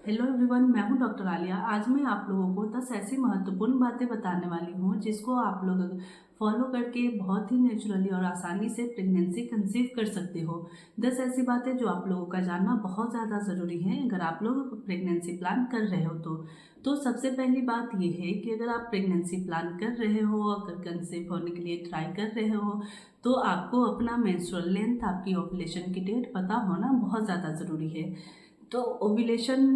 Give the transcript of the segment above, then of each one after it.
Hello everyone, मैं हूं doctor Alia. आज मैं आप लोगों को 10 ऐसी महत्वपूर्ण बातें बताने वाली हूं जिसको आप लोग फॉलो करके बहुत ही नेचुरली और आसानी से प्रेगनेंसी कंसीव कर सकते हो। 10 ऐसी बातें जो आप लोगों का जानना बहुत ज़्यादा ज़रूरी है अगर आप लोग प्रेगनेंसी प्लान कर रहे हो तो सबसे पहली बात ये है कि अगर आप प्रेगनेंसी प्लान कर रहे हो, अगर कंसीव होने के लिए ट्राई कर रहे हो, तो आपको अपना मेंस्ट्रुअल लेंथ, आपकी ओव्यूलेशन की डेट पता होना बहुत ज़्यादा ज़रूरी है। तो ओव्यूलेशन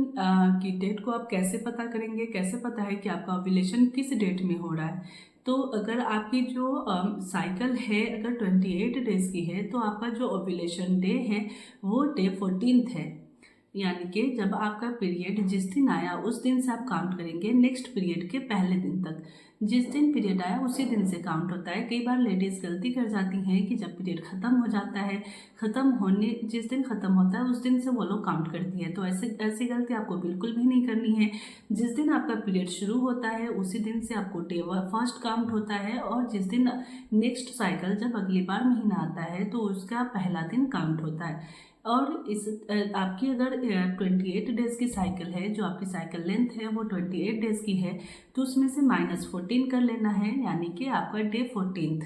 की डेट को आप कैसे पता करेंगे? कैसे पता है कि आपका ओव्यूलेशन किस डेट में हो रहा है? तो अगर आपकी जो साइकिल है अगर 28 डेज़ की है, तो आपका जो ओव्यूलेशन डे है वो डे 14th है। यानी कि जब आपका पीरियड जिस दिन आया उस दिन से आप काउंट करेंगे नेक्स्ट पीरियड के पहले दिन तक। जिस दिन पीरियड आया उसी दिन से काउंट होता है। कई बार लेडीज़ गलती कर जाती हैं कि जब पीरियड ख़त्म हो जाता है, ख़त्म होने जिस दिन ख़त्म होता है उस दिन से वो लोग काउंट करती है। तो ऐसी गलती आपको बिल्कुल भी नहीं करनी है। जिस दिन आपका पीरियड शुरू होता है उसी दिन से आपको डे फर्स्ट काउंट होता है, और जिस दिन नेक्स्ट साइकिल जब अगली बार महीना आता है तो उसका पहला दिन काउंट होता है। और इस आपकी अगर 28 डेज़ की साइकिल है, जो आपकी साइकिल लेंथ है वो 28 डेज़ की है, तो उसमें से -14 कर लेना है, यानी कि आपका डे 14th।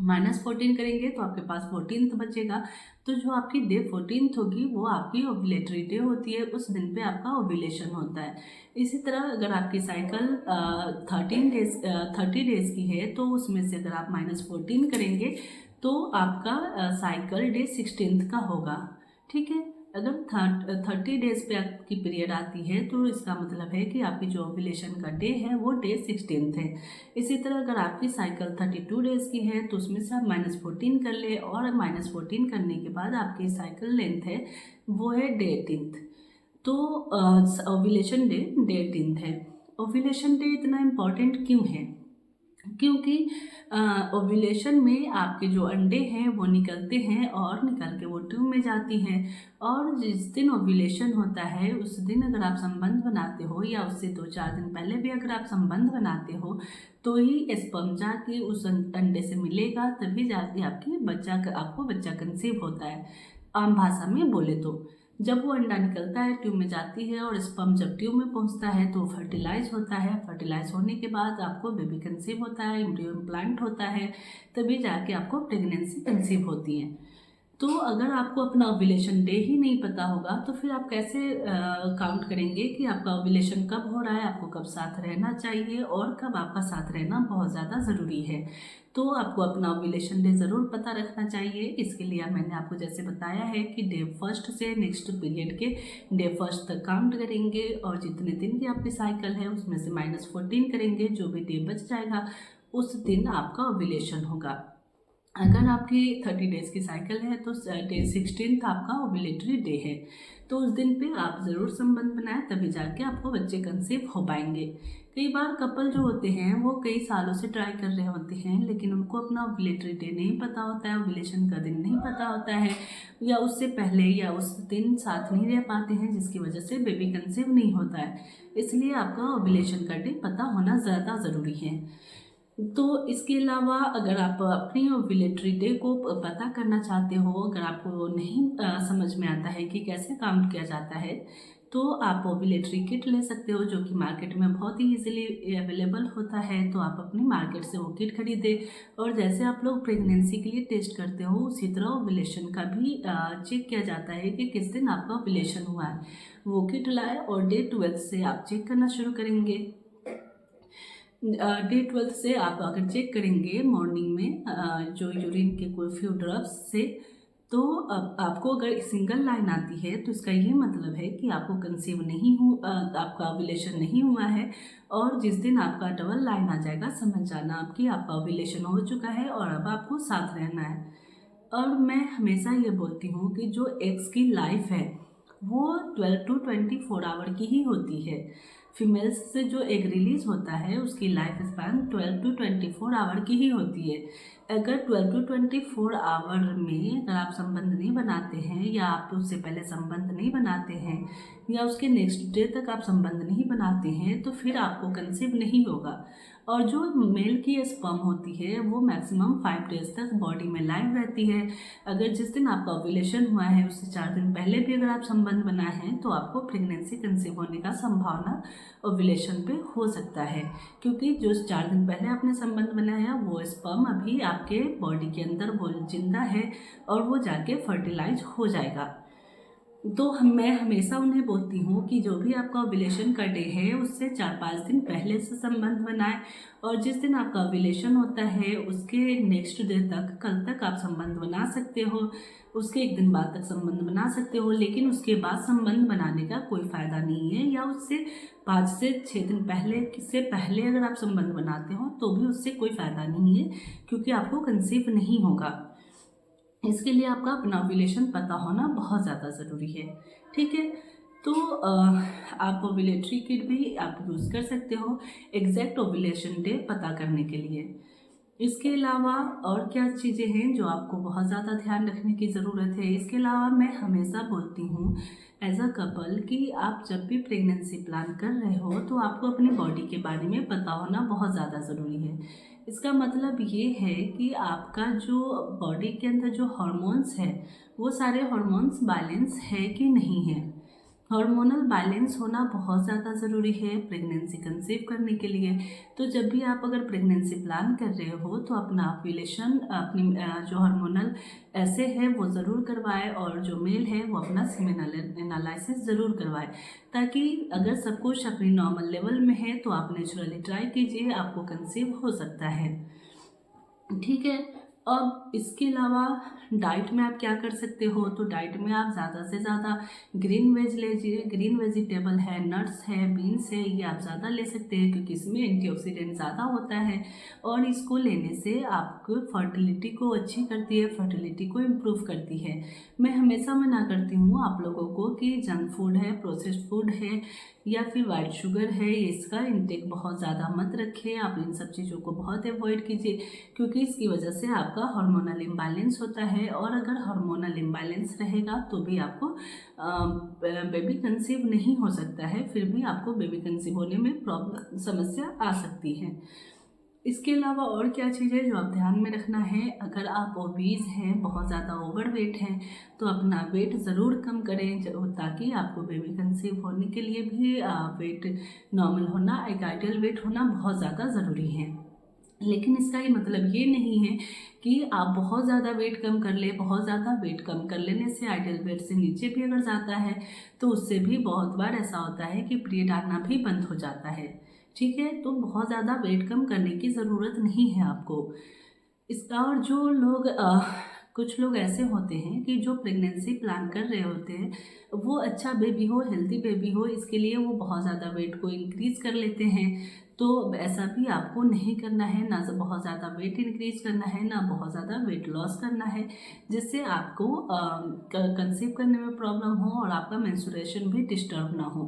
-14 करेंगे तो आपके पास 14th बचेगा। तो जो आपकी डे 14th होगी वो आपकी ओव्यूलेटरी डे होती है, उस दिन पे आपका ओव्यूलेशन होता है। इसी तरह अगर आपकी साइकिल 30 डेज़ की है, तो उसमें से अगर आप -14 करेंगे तो आपका साइकिल डे 16th का होगा। ठीक है। अगर 30 डेज़ पे आपकी पीरियड आती है तो इसका मतलब है कि आपकी जो ओव्यूलेशन का डे है वो डे 16th है। इसी तरह अगर आपकी साइकिल 32 डेज़ की है तो उसमें से आप -14 कर ले, और -14 करने के बाद आपकी साइकिल लेंथ है वो है डे 18th। तो ओव्यूलेशन डे डे 18th है। ओव्यूलेशन डे इतना इम्पॉर्टेंट क्यों है? क्योंकि ओव्यूलेशन में आपके जो अंडे हैं वो निकलते हैं और निकल के वो ट्यूब में जाती हैं, और जिस दिन ओव्यूलेशन होता है उस दिन अगर आप संबंध बनाते हो या उससे 2-4 दिन पहले भी अगर आप संबंध बनाते हो तो ही स्पर्म जाके उस अंडे से मिलेगा, तभी जाके आपको बच्चा कंसीव होता है। आम भाषा में बोले तो जब वो अंडा निकलता है, ट्यूब में जाती है, और स्पर्म जब ट्यूब में पहुंचता है तो फर्टिलाइज होता है। फर्टिलाइज होने के बाद आपको बेबी कंसीव होता है, एम्ब्रियो इम्प्लांट होता है, तभी जाके आपको प्रेगनेंसी कंसीव होती है। तो अगर आपको अपना ओव्यूलेशन डे ही नहीं पता होगा तो फिर आप कैसे काउंट करेंगे कि आपका ओव्यूलेशन कब हो रहा है, आपको कब साथ रहना चाहिए और कब आपका साथ रहना बहुत ज़्यादा ज़रूरी है। तो आपको अपना ओव्यूलेशन डे ज़रूर पता रखना चाहिए। इसके लिए मैंने आपको जैसे बताया है कि डे फर्स्ट से नेक्स्ट पीरियड के डे फर्स्ट तक काउंट करेंगे, और जितने दिन की आपकी साइकिल है उसमें से -14 करेंगे, जो भी डे बच जाएगा उस दिन आपका ओव्यूलेशन होगा। अगर आपकी 30 डेज़ की साइकिल है तो डे 16th आपका ओव्यूलेटरी डे है। तो उस दिन पे आप ज़रूर संबंध बनाएं, तभी जाके आपको बच्चे कंसीव हो पाएंगे। कई बार कपल जो होते हैं वो कई सालों से ट्राई कर रहे होते हैं, लेकिन उनको अपना ओव्यूलेटरी डे नहीं पता होता है, ओव्यूलेशन का दिन नहीं पता होता है, या उससे पहले या उस दिन साथ नहीं रह पाते हैं, जिसकी वजह से बेबी कंसीव नहीं होता है। इसलिए आपका ओव्यूलेशन का डे पता होना ज़्यादा ज़रूरी है। तो इसके अलावा अगर आप अपनी ओव्यूलेटरी डे को पता करना चाहते हो, अगर आपको नहीं समझ में आता है कि कैसे काउंट किया जाता है, तो आप ओव्यूलेटरी किट ले सकते हो, जो कि मार्केट में बहुत ही इजीली अवेलेबल होता है। तो आप अपनी मार्केट से वो किट खरीदें, और जैसे आप लोग प्रेगनेंसी के लिए टेस्ट करते हो उसी तरह ओव्यूलेशन का भी चेक किया जाता है कि किस दिन आपका ओव्यूलेशन हुआ है। वो किट लाए और डे 12 से आप चेक करना शुरू करेंगे। डे 12 से आप अगर चेक करेंगे मॉर्निंग में जो यूरिन के कोई फ्यू ड्रॉप्स से, तो अब आपको अगर सिंगल लाइन आती है तो इसका ये मतलब है कि आपको कंसीव नहीं हो, आपका ओव्यूलेशन नहीं हुआ है। और जिस दिन आपका डबल लाइन आ जाएगा समझ जाना आपकी आपका ओव्यूलेशन हो चुका है और अब आपको साथ रहना है। और मैं हमेशा ये बोलती हूँ कि जो एग्स की लाइफ है वो 12 to 24 आवर की ही होती है। फीमेल्स से जो एग रिलीज होता है उसकी लाइफ स्पैन 12 to 24 आवर की ही होती है। अगर 12 to 24 आवर में अगर आप संबंध नहीं बनाते हैं या आप उससे पहले संबंध नहीं बनाते हैं या उसके नेक्स्ट डे तक आप संबंध नहीं बनाते हैं तो फिर आपको कंसीव नहीं होगा। और जो मेल की स्पर्म होती है वो मैक्सिमम 5 डेज तक बॉडी में लाइव रहती है। अगर जिस दिन आपका ओव्यूलेशन हुआ है उससे 4 दिन पहले भी अगर आप संबंध बनाए हैं तो आपको प्रेगनेंसी कंसीव होने का संभावना ओव्यूलेशन पे हो सकता है, क्योंकि जो 4 दिन पहले आपने संबंध बनाया वो स्पर्म अभी आपके बॉडी के अंदर वो जिंदा है और वो जाके फर्टिलाइज हो जाएगा। तो मैं हमेशा उन्हें बोलती हूँ कि जो भी आपका ओव्यूलेशन का डे है उससे 4-5 दिन पहले से संबंध बनाएं, और जिस दिन आपका ओव्यूलेशन होता है उसके नेक्स्ट डे तक, कल तक आप संबंध बना सकते हो, उसके 1 दिन बाद तक संबंध बना सकते हो, लेकिन उसके बाद संबंध बनाने का कोई फ़ायदा नहीं है। या उससे 5 से 6 दिन पहले अगर आप संबंध बनाते हो तो भी उससे कोई फ़ायदा नहीं है, क्योंकि आपको कंसीव नहीं होगा। इसके लिए आपका अपना ओव्यूलेशन पता होना बहुत ज़्यादा ज़रूरी है। ठीक है, तो आप ओव्यूलेटरी किट भी आप यूज़ कर सकते हो एग्जैक्ट ओव्यूलेशन डे पता करने के लिए। इसके अलावा और क्या चीज़ें हैं जो आपको बहुत ज़्यादा ध्यान रखने की ज़रूरत है? इसके अलावा मैं हमेशा बोलती हूँ एज अ कपल कि आप जब भी प्रेगनेंसी प्लान कर रहे हो तो आपको अपनी बॉडी के बारे में पता होना बहुत ज़्यादा ज़रूरी है। इसका मतलब ये है कि आपका जो बॉडी के अंदर जो हार्मोन्स है वो सारे हार्मोन्स बैलेंस है कि नहीं है। हार्मोनल बैलेंस होना बहुत ज़्यादा ज़रूरी है प्रेगनेंसी कंसीव करने के लिए। तो जब भी आप अगर प्रेगनेंसी प्लान कर रहे हो तो अपना ओव्यूलेशन अपनी जो हार्मोनल ऐसे है वो ज़रूर करवाए, और जो मेल है वो अपना सीमेन एनालिसिस ज़रूर करवाए, ताकि अगर सब कुछ अपनी नॉर्मल लेवल में है तो आप नेचुरली ट्राई कीजिए, आपको कंसीव हो सकता है। ठीक है, अब इसके अलावा डाइट में आप क्या कर सकते हो? तो डाइट में आप ज़्यादा से ज़्यादा ग्रीन वेज लीजिए। ग्रीन वेजिटेबल है, नट्स है, बीन्स है, ये आप ज़्यादा ले सकते हैं क्योंकि इसमें एंटीऑक्सीडेंट ज़्यादा होता है, और इसको लेने से आपको फर्टिलिटी को अच्छी करती है, फर्टिलिटी को इम्प्रूव करती है। मैं हमेशा मना करती हूँ आप लोगों को कि जंक फूड है, प्रोसेस्ड फूड है या फिर वाइट शुगर है, इसका इंटेक बहुत ज़्यादा मत रखें। आप इन सब चीज़ों को बहुत अवॉइड कीजिए, क्योंकि इसकी वजह से आपका हार्मोनल इम्बैलेंस होता है, और अगर हार्मोनल इम्बैलेंस रहेगा तो भी आपको बेबी कंसीव नहीं हो सकता है, फिर भी आपको बेबी कंसीव होने में प्रॉब्लम समस्या आ सकती है। इसके अलावा और क्या चीज़ें जो आप ध्यान में रखना है? अगर आप ओबीज हैं, बहुत ज़्यादा ओवर वेट हैं, तो अपना वेट ज़रूर कम करें ताकि आपको बेबी कंसीव होने के लिए भी वेट नॉर्मल होना, एक आइडियल वेट होना बहुत ज़्यादा ज़रूरी है। लेकिन इसका ये मतलब ये नहीं है कि आप बहुत ज़्यादा वेट कम कर ले। बहुत ज़्यादा वेट कम कर लेने से, आइडियल वेट से नीचे भी अगर जाता है तो उससे भी बहुत बार ऐसा होता है कि पीरियड आना भी बंद हो जाता है। ठीक है, तो बहुत ज़्यादा वेट कम करने की ज़रूरत नहीं है आपको। इसका और जो लोग कुछ लोग ऐसे होते हैं कि जो प्रेगनेंसी प्लान कर रहे होते हैं, वो अच्छा बेबी हो, हेल्दी बेबी हो, इसके लिए वो बहुत ज़्यादा वेट को इंक्रीज़ कर लेते हैं। तो ऐसा भी आपको नहीं करना है, ना बहुत ज़्यादा वेट इंक्रीज करना है, ना बहुत ज़्यादा वेट लॉस करना है, जिससे आपको कंसीव करने में प्रॉब्लम हो और आपका मेंस्ट्रुएशन भी डिस्टर्ब ना हो।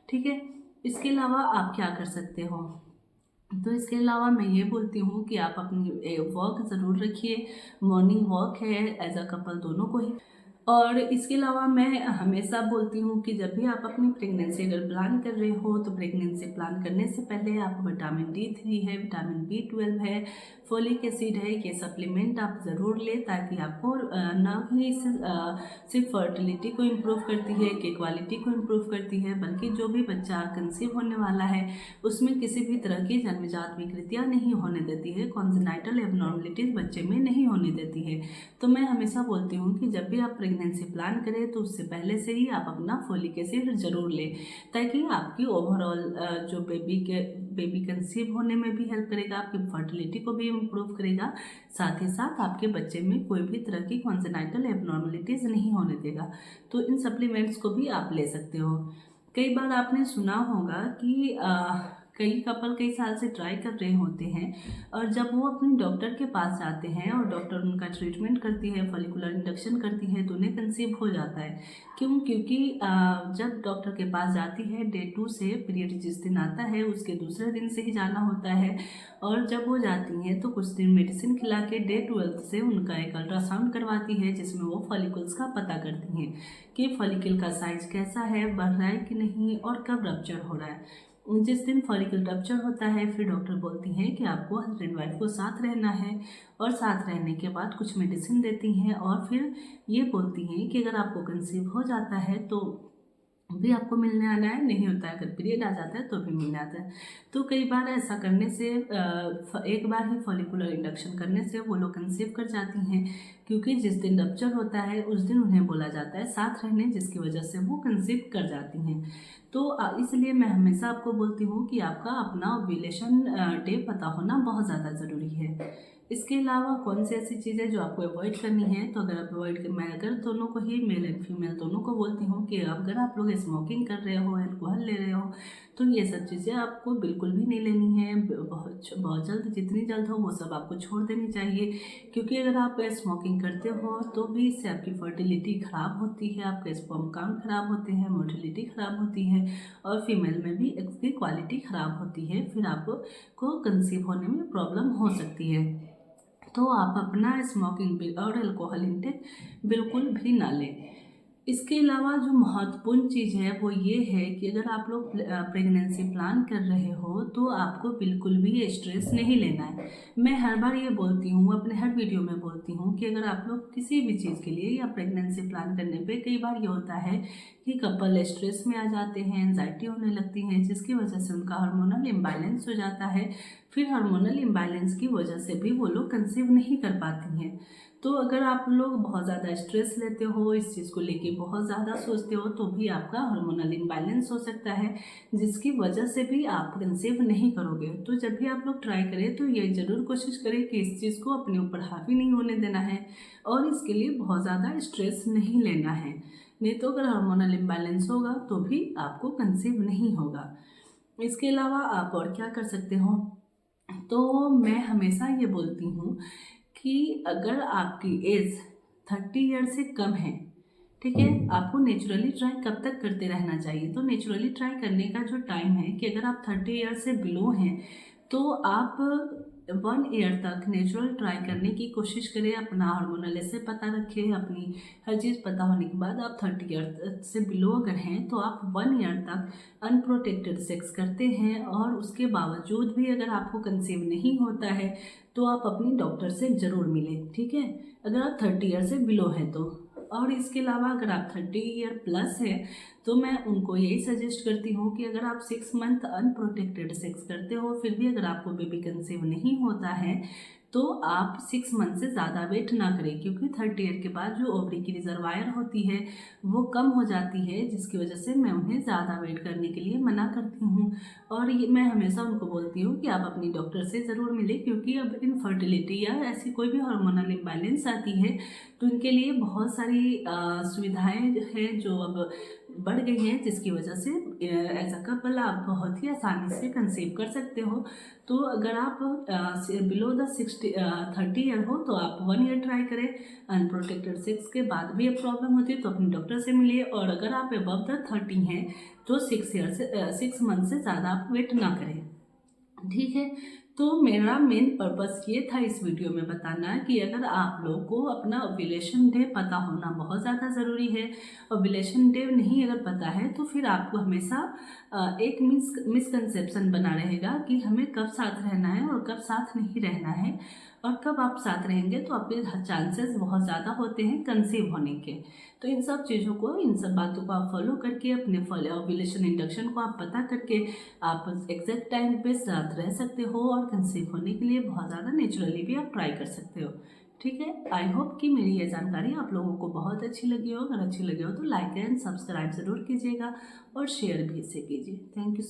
ठीक है, इसके अलावा आप क्या कर सकते हो? तो इसके अलावा मैं ये बोलती हूँ कि आप अपनी वॉक ज़रूर रखिए। मॉर्निंग वॉक है एज अ कपल दोनों को ही। और इसके अलावा मैं हमेशा बोलती हूँ कि जब भी आप अपनी प्रेगनेंसी अगर प्लान कर रहे हो तो प्रेगनेंसी प्लान करने से पहले आप विटामिन D3 है, विटामिन B12 है, फोलिक एसिड है, ये सप्लीमेंट आप ज़रूर लें, ताकि आपको ना ही सिर्फ फर्टिलिटी को इम्प्रूव करती है, कि क्वालिटी को इम्प्रूव करती है, बल्कि जो भी बच्चा कंसीव होने वाला है उसमें किसी भी तरह की जन्मजात विकृतियाँ नहीं होने देती है, कॉन्जेनाइटल एबनॉर्मलिटीज़ बच्चे में नहीं होने देती है। तो मैं हमेशा बोलती हूँ कि जब भी आप प्रेगनेंसी प्लान करें तो उससे पहले से ही आप अपना फोलिक एसिड ज़रूर लें, ताकि आपकी ओवरऑल जो बेबी कंसीव होने में भी हेल्प करेगा, आपकी फर्टिलिटी को भी इम्प्रूव करेगा, साथ ही साथ आपके बच्चे में कोई भी तरह की कॉन्जेनाइटल एबनॉर्मलिटीज़ नहीं होने देगा। तो इन सप्लीमेंट्स को भी आप ले सकते हो। कई बार आपने सुना होगा कि कई कपल कई साल से ट्राई कर रहे होते हैं, और जब वो अपने डॉक्टर के पास जाते हैं और डॉक्टर उनका ट्रीटमेंट करती है, फॉलिकुलर इंडक्शन करती है, तो उन्हें कंसीव हो जाता है। क्यों? क्योंकि जब डॉक्टर के पास जाती है, डे 2 से पीरियड जिस दिन आता है उसके दूसरे दिन से ही जाना होता है, और जब वो जाती हैं तो कुछ दिन मेडिसिन खिला के डे 12 से उनका एक अल्ट्रासाउंड करवाती है, जिसमें वो फॉलिकल्स का पता करती हैं कि फॉलिकल का साइज कैसा है, बढ़ रहा है कि नहीं, और कब रप्चर हो रहा है। जिस दिन फॉलिकल रप्चर होता है, फिर डॉक्टर बोलती हैं कि आपको हस्बैंड वाइफ को साथ रहना है, और साथ रहने के बाद कुछ मेडिसिन देती हैं, और फिर ये बोलती हैं कि अगर आपको कंसीव हो जाता है तो भी आपको मिलने आना है, नहीं होता है अगर पीरियड आ जाता है तो भी मिलने आता है। तो कई बार ऐसा करने से एक बार ही फॉलिकुलर इंडक्शन करने से वो लोग कंसीव कर जाती हैं, क्योंकि जिस दिन रप्चर होता है उस दिन उन्हें बोला जाता है साथ रहने, जिसकी वजह से वो कंसीव कर जाती हैं। तो इसलिए मैं हमेशा आपको बोलती हूँ कि आपका अपना ओव्यूलेशन डे पता होना बहुत ज़्यादा ज़रूरी है। इसके अलावा कौन सी ऐसी चीज़ें जो आपको अवॉइड करनी है, तो अगर आप मैं अगर दोनों को ही, मेल एंड फीमेल दोनों को बोलती हूँ कि अगर आप लोग स्मोकिंग कर रहे हो, अल्कोहल ले रहे हो, तो ये सब चीज़ें आपको बिल्कुल भी नहीं लेनी है। बहुत जल्द, जितनी जल्द हो वो सब आपको छोड़ देनी चाहिए, क्योंकि अगर आप स्मोकिंग करते हो तो भी इससे आपकी फर्टिलिटी ख़राब होती है, आपके स्पर्म काउंट ख़राब होते हैं, मोटिलिटी ख़राब होती है, और फीमेल में भी इसकी क्वालिटी ख़राब होती है, फिर आपको कंसीव होने में प्रॉब्लम हो सकती है। तो आप अपना स्मोकिंग और अल्कोहल इंटेक बिल्कुल भी ना लें। इसके अलावा जो महत्वपूर्ण चीज़ है वो ये है कि अगर आप लोग प्रेगनेंसी प्लान कर रहे हो तो आपको बिल्कुल भी स्ट्रेस नहीं लेना है। मैं हर बार ये बोलती हूँ, अपने हर वीडियो में बोलती हूँ कि अगर आप लोग किसी भी चीज़ के लिए या प्रेगनेंसी प्लान करने पे कई बार ये होता है कि कपल स्ट्रेस में आ जाते हैं, एंजाइटी होने लगती है, जिसकी वजह से उनका हार्मोनल इम्बैलेंस हो जाता है। फिर हार्मोनल इम्बैलेंस की वजह से भी वो लोग कंसीव नहीं कर पाती हैं। तो अगर आप लोग बहुत ज़्यादा स्ट्रेस लेते हो, इस चीज़ को लेके बहुत ज़्यादा सोचते हो, तो भी आपका हार्मोनल इम्बैलेंस हो सकता है, जिसकी वजह से भी आप कंसीव नहीं करोगे। तो जब भी आप लोग ट्राई करें तो ये ज़रूर कोशिश करें कि इस चीज़ को अपने ऊपर हावी नहीं होने देना है, और इसके लिए बहुत ज़्यादा स्ट्रेस नहीं लेना है। नहीं तो अगर हार्मोनल इम्बैलेंस होगा तो भी आपको कंसीव नहीं होगा। इसके अलावा आप और क्या कर सकते हो, तो मैं हमेशा ये बोलती हूँ कि अगर आपकी एज 30 ईयर से कम है, ठीक है, आपको नेचुरली ट्राई कब तक करते रहना चाहिए। तो नेचुरली ट्राई करने का जो टाइम है कि अगर आप 30 ईयर से बिलो हैं तो आप 1 ईयर तक नेचुरल ट्राई करने की कोशिश करें। अपना हार्मोनल ऐसे पता रखें, अपनी हर चीज़ पता होने के बाद आप 30 ईयर से बिलो अगर हैं तो आप 1 ईयर तक अनप्रोटेक्टेड सेक्स करते हैं, और उसके बावजूद भी अगर आपको कंसीव नहीं होता है तो आप अपनी डॉक्टर से ज़रूर मिलें, ठीक है, अगर आप 30 ईयर से बिलो हैं तो। और इसके अलावा अगर आप 30 ईयर प्लस है तो मैं उनको यही सजेस्ट करती हूँ कि अगर आप 6 मंथ अनप्रोटेक्टेड सेक्स करते हो, फिर भी अगर आपको बेबी कंसीव नहीं होता है, तो आप 6 मंथ से ज़्यादा वेट ना करें, क्योंकि 30 ईयर के बाद जो ओवरी की रिजर्वायर होती है वो कम हो जाती है, जिसकी वजह से मैं उन्हें ज़्यादा वेट करने के लिए मना करती हूँ। और ये मैं हमेशा उनको बोलती हूँ कि आप अपनी डॉक्टर से ज़रूर मिलें, क्योंकि अब इनफर्टिलिटी या ऐसी कोई भी हार्मोनल इम्बैलेंस आती है तो इनके लिए बहुत सारी सुविधाएं हैं जो अब बढ़ गई हैं, जिसकी वजह से एज अ कपल आप बहुत ही आसानी से कंसीव कर सकते हो। तो अगर आप बिलो द 30 ईयर हो तो आप 1 ईयर ट्राई करें। अनप्रोटेक्टेड सेक्स के बाद भी अब प्रॉब्लम होती है तो अपने डॉक्टर से मिलिए, और अगर आप अबव द 30 हैं तो 6 मंथ से ज़्यादा आप वेट ना करें, ठीक है। तो मेरा मेन पर्पस ये था इस वीडियो में बताना कि अगर आप लोग को अपना ओव्यूलेशन डे पता होना बहुत ज़्यादा ज़रूरी है। ओव्यूलेशन डे नहीं अगर पता है तो फिर आपको हमेशा एक मिसकंसेप्शन बना रहेगा कि हमें कब साथ रहना है और कब साथ नहीं रहना है, और कब आप साथ रहेंगे तो आपके चांसेस बहुत ज़्यादा होते हैं कंसीव होने के। तो इन सब चीज़ों को, इन सब बातों को आप फॉलो करके अपने ओव्यूलेशन इंडक्शन को आप पता करके आप एग्जैक्ट टाइम पे साथ रह सकते हो, और कंसीव होने के लिए बहुत ज़्यादा नेचुरली भी आप ट्राई कर सकते हो, ठीक है। आई होप कि मेरी ये जानकारी आप लोगों को बहुत अच्छी लगी हो। अगर अच्छी लगी हो तो लाइक एंड सब्सक्राइब ज़रूर कीजिएगा और शेयर भी इसे कीजिए। Thank you.